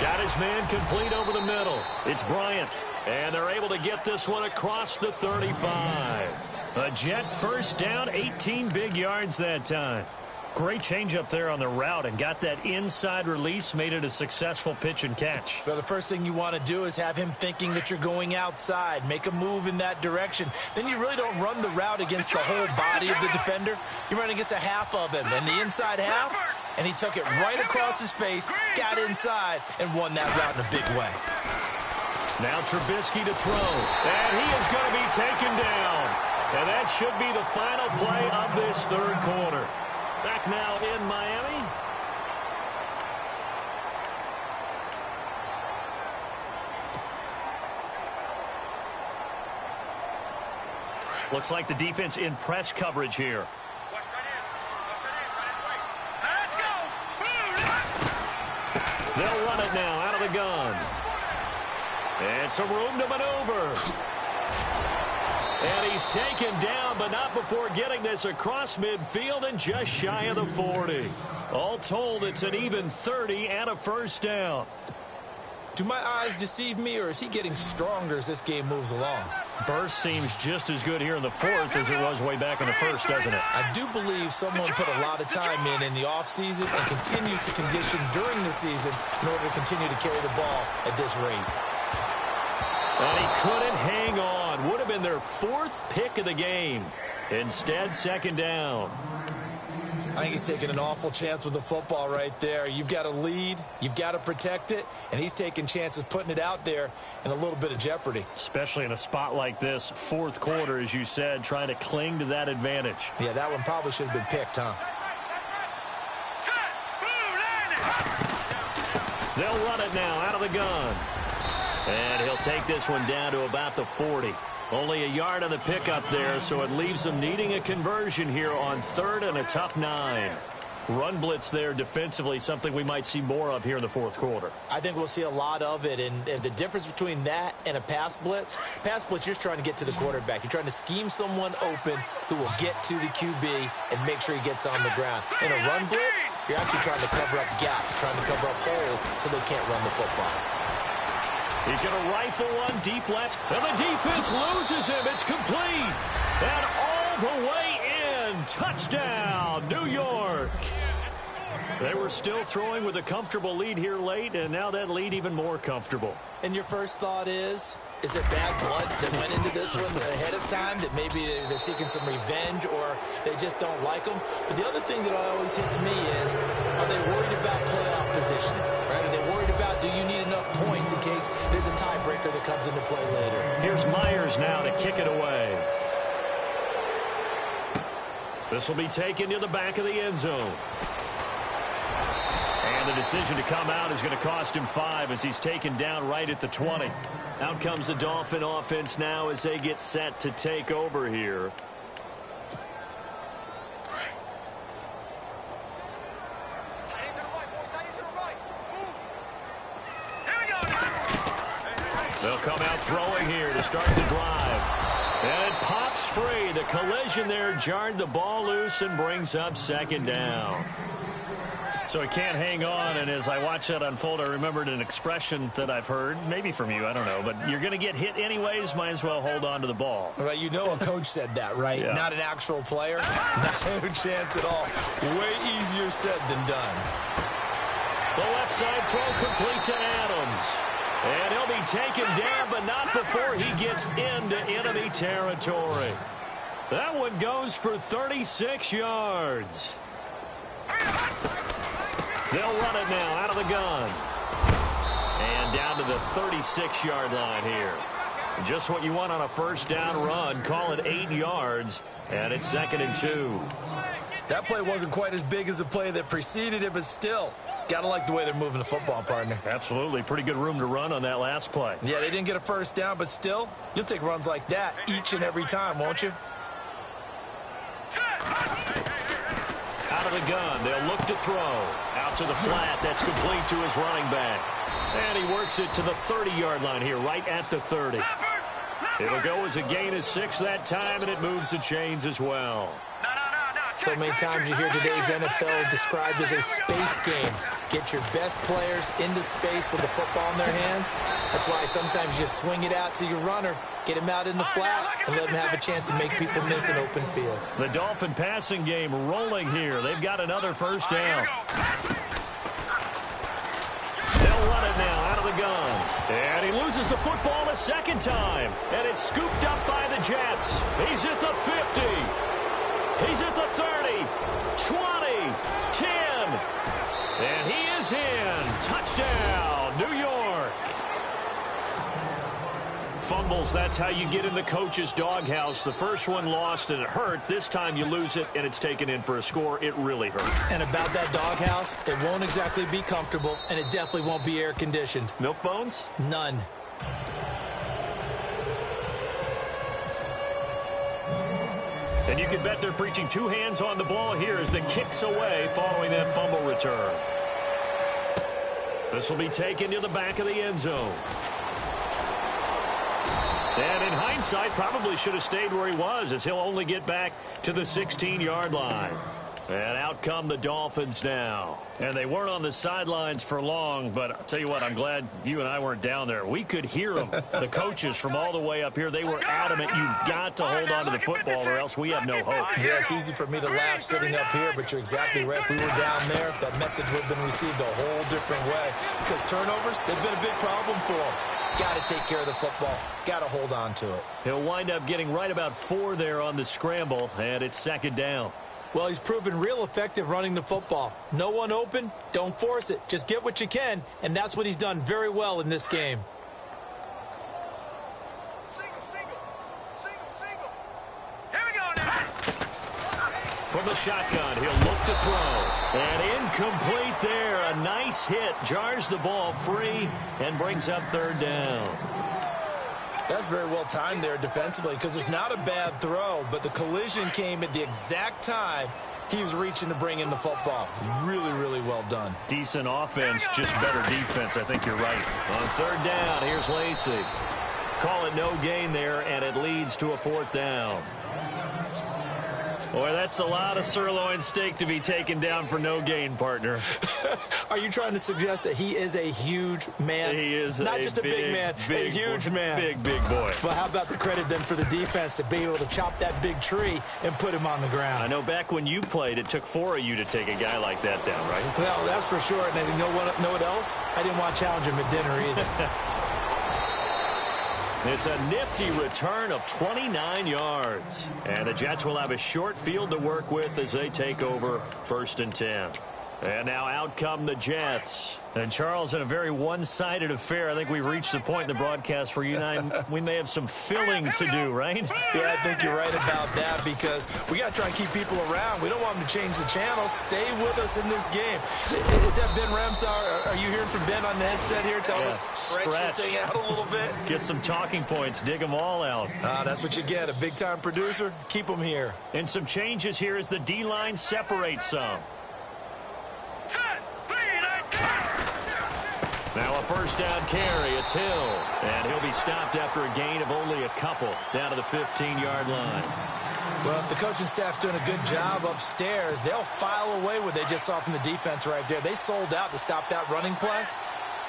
Got his man complete over the middle. It's Bryant. And they're able to get this one across the 35. A Jet first down, 18 big yards that time. Great change up there on the route and got that inside release, made it a successful pitch and catch. Well, the first thing you want to do is have him thinking that you're going outside, make a move in that direction. Then you really don't run the route against the whole body of the defender. You run against a half of him, and the inside half, and he took it right across his face, got inside, and won that route in a big way. Now Trubisky to throw, and he is going to be taken down. And that should be the final play of this third quarter. Back now in Miami. Looks like the defense in press coverage here. Let's go! They'll run it now out of the gun. And some room to maneuver. And he's taken down, but not before getting this across midfield and just shy of the 40. All told, it's an even 30 and a first down. Do my eyes deceive me, or is he getting stronger as this game moves along? Burst seems just as good here in the fourth as it was way back in the first, doesn't it? I do believe someone put a lot of time in the offseason and continues to condition during the season in order to continue to carry the ball at this rate. And he couldn't hang on. Would have been their 4th pick of the game. Instead, second down. I think he's taking an awful chance with the football right there. You've got to lead, you've got to protect it, and he's taking chances putting it out there in a little bit of jeopardy. Especially in a spot like this, fourth quarter, as you said, trying to cling to that advantage. Yeah, that one probably should have been picked, huh? They'll run it now out of the gun. And he'll take this one down to about the 40. Only a yard on the pickup there, so it leaves them needing a conversion here on third and a tough 9. Run blitz there defensively, something we might see more of here in the fourth quarter. I think we'll see a lot of it, and the difference between that and a pass blitz, you're just trying to get to the quarterback. You're trying to scheme someone open who will get to the QB and make sure he gets on the ground. In a run blitz, you're actually trying to cover up gaps, trying to cover up holes so they can't run the football. He's going to rifle one deep left, and the defense loses him. It's complete. And all the way in. Touchdown, New York. They were still throwing with a comfortable lead here late, and now that lead even more comfortable. And your first thought is it bad blood that went into this one ahead of time, that maybe they're seeking some revenge or they just don't like them? But the other thing that always hits me is, are they worried about playoff positioning? Right? Are they worried about, do you need enough points in case there's a tiebreaker that comes into play later? Here's Myers now to kick it away. This will be taken to the back of the end zone. And the decision to come out is going to cost him 5 as he's taken down right at the 20. Out comes the Dolphin offense now as they get set to take over here. They'll come out throwing here to start the drive. And it pops free. The collision there jarred the ball loose and brings up second down. So he can't hang on, and as I watch that unfold, I remembered an expression that I've heard, maybe from you, I don't know, but you're going to get hit anyways, might as well hold on to the ball. Right, you know a coach said that, right? Yeah. Not an actual player. No chance at all. Way easier said than done. The left side throw complete to Adams. And he'll be taken down, but not before he gets into enemy territory. That one goes for 36 yards. They'll run it now out of the gun. And down to the 36-yard line here. Just what you want on a first down run. Call it 8 yards, and it's 2nd and 2. That play wasn't quite as big as the play that preceded it, but still, got to like the way they're moving the football, partner. Absolutely. Pretty good room to run on that last play. Yeah, they didn't get a first down, but still, you'll take runs like that each and every time, won't you? Out of the gun, they'll look to throw. Out to the flat, that's complete to his running back. And he works it to the 30-yard line here, right at the 30. It'll go as a gain of 6 that time, and it moves the chains as well. So many times you hear today's NFL described as a space game. Get your best players into space with the football in their hands. That's why sometimes you swing it out to your runner, get him out in the flat, and let him have a chance to make people miss an open field. The Dolphin passing game rolling here. They've got another first down. They'll run it now out of the gun. And he loses the football a second time. And it's scooped up by the Jets. He's at the 50. He's at the 30, 20, 10, and he is in. Touchdown, New York. Fumbles, that's how you get in the coach's doghouse. The first one lost and it hurt. This time you lose it and it's taken in for a score. It really hurt. And about that doghouse, it won't exactly be comfortable, and it definitely won't be air-conditioned. Milk bones? None. And you can bet they're preaching 2 hands on the ball here as the kick's away following that fumble return. This will be taken to the back of the end zone. And in hindsight, probably should have stayed where he was, as he'll only get back to the 16-yard line. And out come the Dolphins now. And they weren't on the sidelines for long, but I'll tell you what, I'm glad you and I weren't down there. We could hear them, the coaches from all the way up here. They were adamant, you've got to hold on to the football or else we have no hope. Yeah, it's easy for me to laugh sitting up here, but you're exactly right. If we were down there, that message would have been received a whole different way. Because turnovers, they've been a big problem for them. Got to take care of the football. Got to hold on to it. He'll wind up getting right about 4 there on the scramble, and it's 2nd down. Well, he's proven real effective running the football. No one open, don't force it. Just get what you can, and that's what he's done very well in this game. Here we go now. From the shotgun, he'll look to throw. And incomplete there. A nice hit. Jars the ball free and brings up 3rd down. That's very well timed there defensively because it's not a bad throw, but the collision came at the exact time he was reaching to bring in the football. Really, really well done. Decent offense, just better defense. I think you're right. On 3rd down, here's Lacey. Call it no gain there, and it leads to a 4th down. Boy, that's a lot of sirloin steak to be taken down for no gain, partner. Are you trying to suggest that he is a huge man? He is not just a big man, a huge man. Big boy. Well, how about the credit then for the defense to be able to chop that big tree and put him on the ground? I know back when you played, it took 4 of you to take a guy like that down, right? Well, that's for sure. And you know what else? I didn't want to challenge him at dinner either. It's a nifty return of 29 yards. And the Jets will have a short field to work with as they take over 1st and 10. And now out come the Jets. And, Charles, in a very one-sided affair, I think we've reached the point in the broadcast where you and I, we may have some filling to do, right? Yeah, I think you're right about that because we got to try and keep people around. We don't want them to change the channel. Stay with us in this game. Is that Ben Ramsar? Are you hearing from Ben on the headset here? Tell us, stretch this thing out a little bit. Get some talking points. Dig them all out. That's what you get. A big-time producer. Keep them here. And some changes here as the D-line separates some. Now a first down carry. It's Hill. And he'll be stopped after a gain of only a couple down to the 15-yard line. Well, if the coaching staff's doing a good job upstairs, they'll file away what they just saw from the defense right there. They sold out to stop that running play.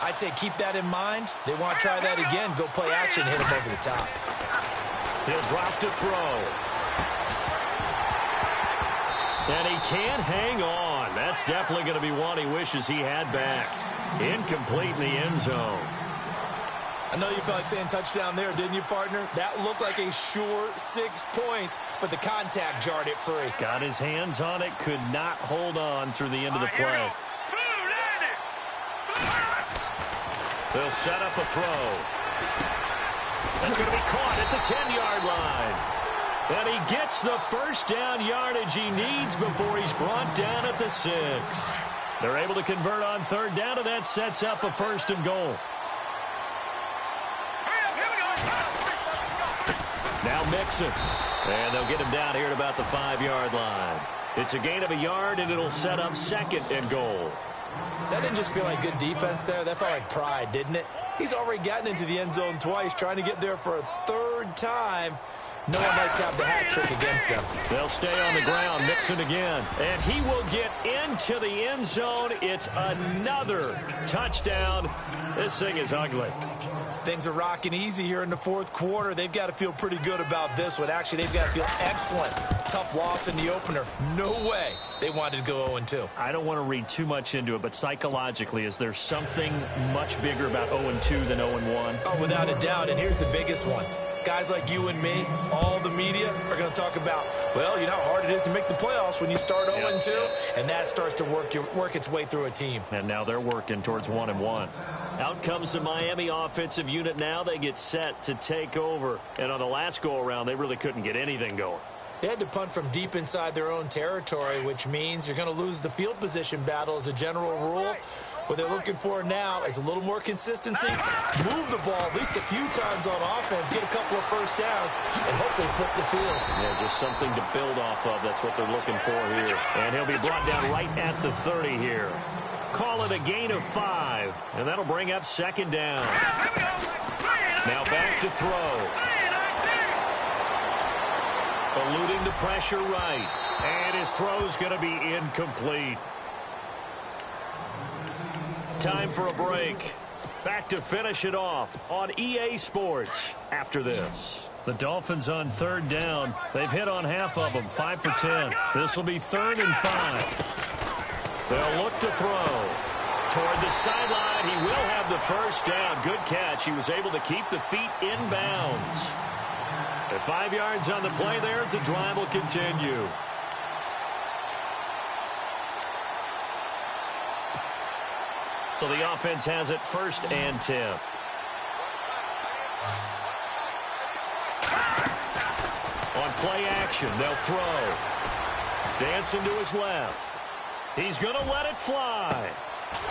I'd say keep that in mind. They want to try that again. Go play action, hit him over the top. He'll drop to throw. And he can't hang on. That's definitely going to be one he wishes he had back. Incomplete in the end zone. I know you felt like saying touchdown there, didn't you, partner? That looked like a sure 6 points, but the contact jarred it free. Got his hands on it, could not hold on through the end of the play. They'll set up a throw. That's going to be caught at the 10-yard line. And he gets the first down yardage he needs before he's brought down at the 6. They're able to convert on third down, and that sets up a first and goal. Now Mixon. And they'll get him down here at about the 5-yard line. It's a gain of a yard, and it'll set up second and goal. That didn't just feel like good defense there. That felt like pride, didn't it? He's already gotten into the end zone twice, trying to get there for a third time. No one likes to have the hat trick against them. They'll stay on the ground. Mixon again. And he will get into the end zone. It's another touchdown. This thing is ugly. Things are rocking easy here in the fourth quarter. They've got to feel pretty good about this one. Actually, they've got to feel excellent. Tough loss in the opener. No way they wanted to go 0-2. I don't want to read too much into it, but psychologically, is there something much bigger about 0-2 than 0-1? Oh, without a doubt, and here's the biggest one. Guys like you and me, all the media, are going to talk about, well, you know how hard it is to make the playoffs when you start 0-2, and that starts to work its way through a team. And now they're working towards 1-1. Out comes the Miami offensive unit now. They get set to take over. And on the last go-around, they really couldn't get anything going. They had to punt from deep inside their own territory, which means you're going to lose the field position battle as a general rule. What they're looking for now is a little more consistency, move the ball at least a few times on offense, get a couple of first downs, and hopefully flip the field. Yeah, just something to build off of. That's what they're looking for here. And he'll be brought down right at the 30 here. Call it a gain of 5, and that'll bring up second down. Now back to throw. Eluding the pressure right. And his throw's going to be incomplete. Time for a break. Back to finish it off on EA Sports after this. The Dolphins on third down. They've hit on half of them, 5 for 10. This will be 3rd and 5. They'll look to throw. Toward the sideline, he will have the first down. Good catch. He was able to keep the feet in bounds. At 5 yards on the play there, the drive will continue. So the offense has it 1st and 10. On play action, they'll throw. Dancing to his left. He's going to let it fly.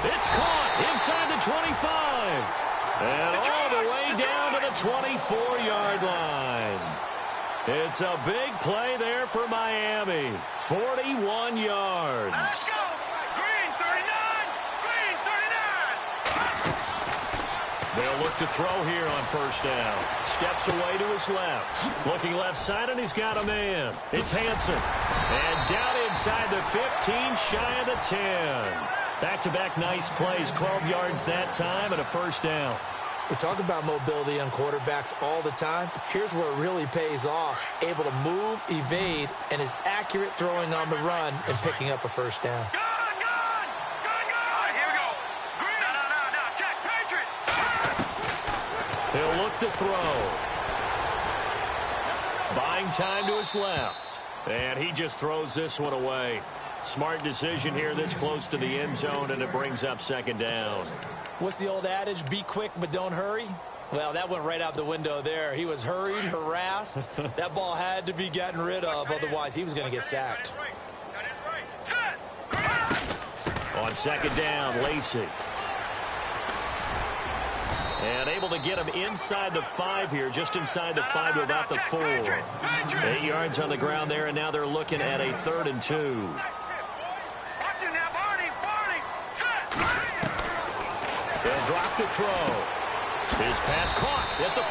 It's caught inside the 25. And all the way down to the 24-yard line. It's a big play there for Miami. 41 yards. Let's go. Green 39. Green 39. They'll look to throw here on first down. Steps away to his left. Looking left side, and he's got a man. It's Hansen. And down inside the 15, shy of the 10. Back-to-back nice plays, 12 yards that time, and a first down. We talk about mobility on quarterbacks all the time. Here's where it really pays off. Able to move, evade, and is accurate throwing on the run and picking up a first down. Gun! All right, here we go. Green. No. Check. Patriot. He'll look to throw. Buying time to his left. And he just throws this one away. Smart decision here this close to the end zone, and it brings up second down. What's the old adage? Be quick, but don't hurry. Well, that went right out the window there. He was hurried, harassed. That ball had to be gotten rid of, otherwise he was going to get sacked. On second down, Lacey. And able to get him inside the 5 here, just inside the 5 to about the 4. 8 yards on the ground there, and now they're looking at a 3rd and 2. They'll drop the throw. His pass caught at the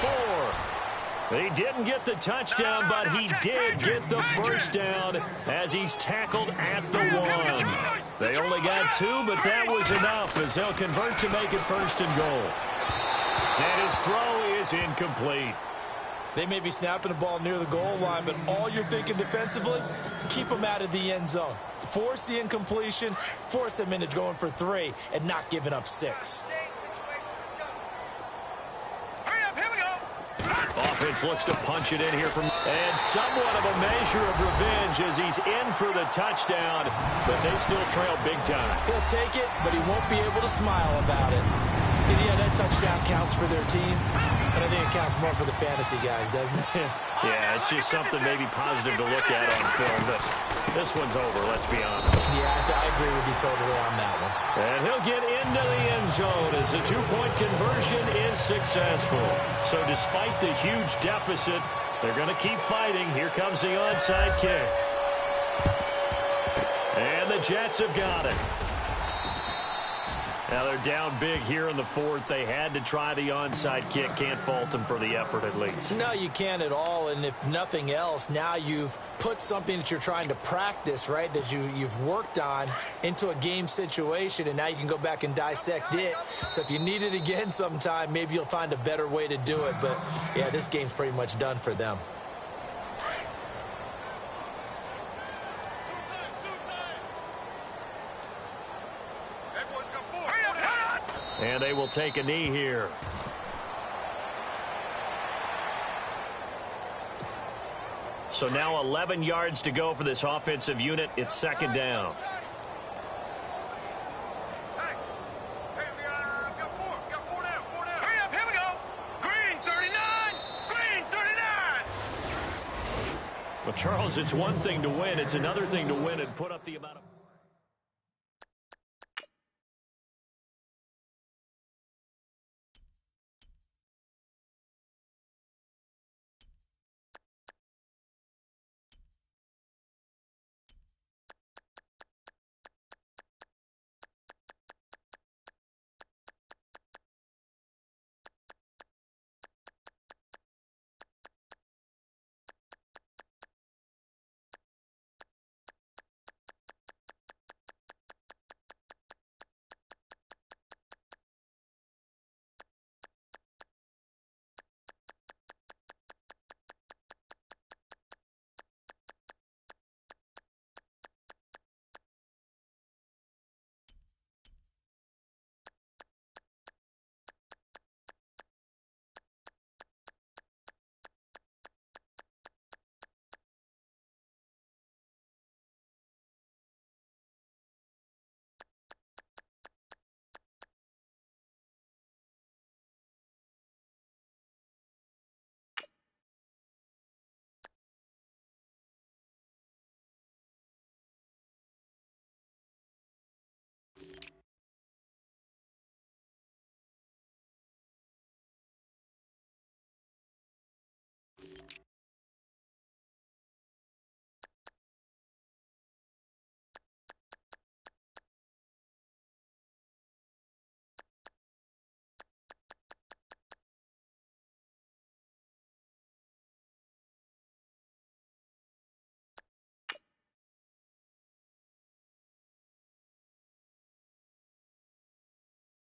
4. He didn't get the touchdown, but he did get the first down as he's tackled at the 1. They only got 2, but that was enough as they'll convert to make it 1st and goal. And his throw is incomplete. They may be snapping the ball near the goal line, but all you're thinking defensively, keep them out of the end zone. Force the incompletion, force them into going for 3, and not giving up 6. Hurry up, here we go. Offense looks to punch it in here from, and somewhat of a measure of revenge as he's in for the touchdown, but they still trail big time. He'll take it, but he won't be able to smile about it. And yeah, that touchdown counts for their team. But I think it counts more for the fantasy guys, doesn't it? Yeah, it's just something maybe positive to look at on film, but this one's over, let's be honest. Yeah, I agree with you totally on that one. And he'll get into the end zone as the two-point conversion is successful. So despite the huge deficit, they're going to keep fighting. Here comes the onside kick. And the Jets have got it. Now they're down big here in the fourth. They had to try the onside kick. Can't fault them for the effort at least. No, you can't at all. And if nothing else, now you've put something that you're trying to practice, right, that you've worked on into a game situation, and now you can go back and dissect it. So if you need it again sometime, maybe you'll find a better way to do it. But, yeah, this game's pretty much done for them. And they will take a knee here. So now 11 yards to go for this offensive unit. It's second down. Hey, we got four down. Hurry up, here we go. Green 39. Green 39. Well, Charles, it's one thing to win. It's another thing to win and put up the amount of...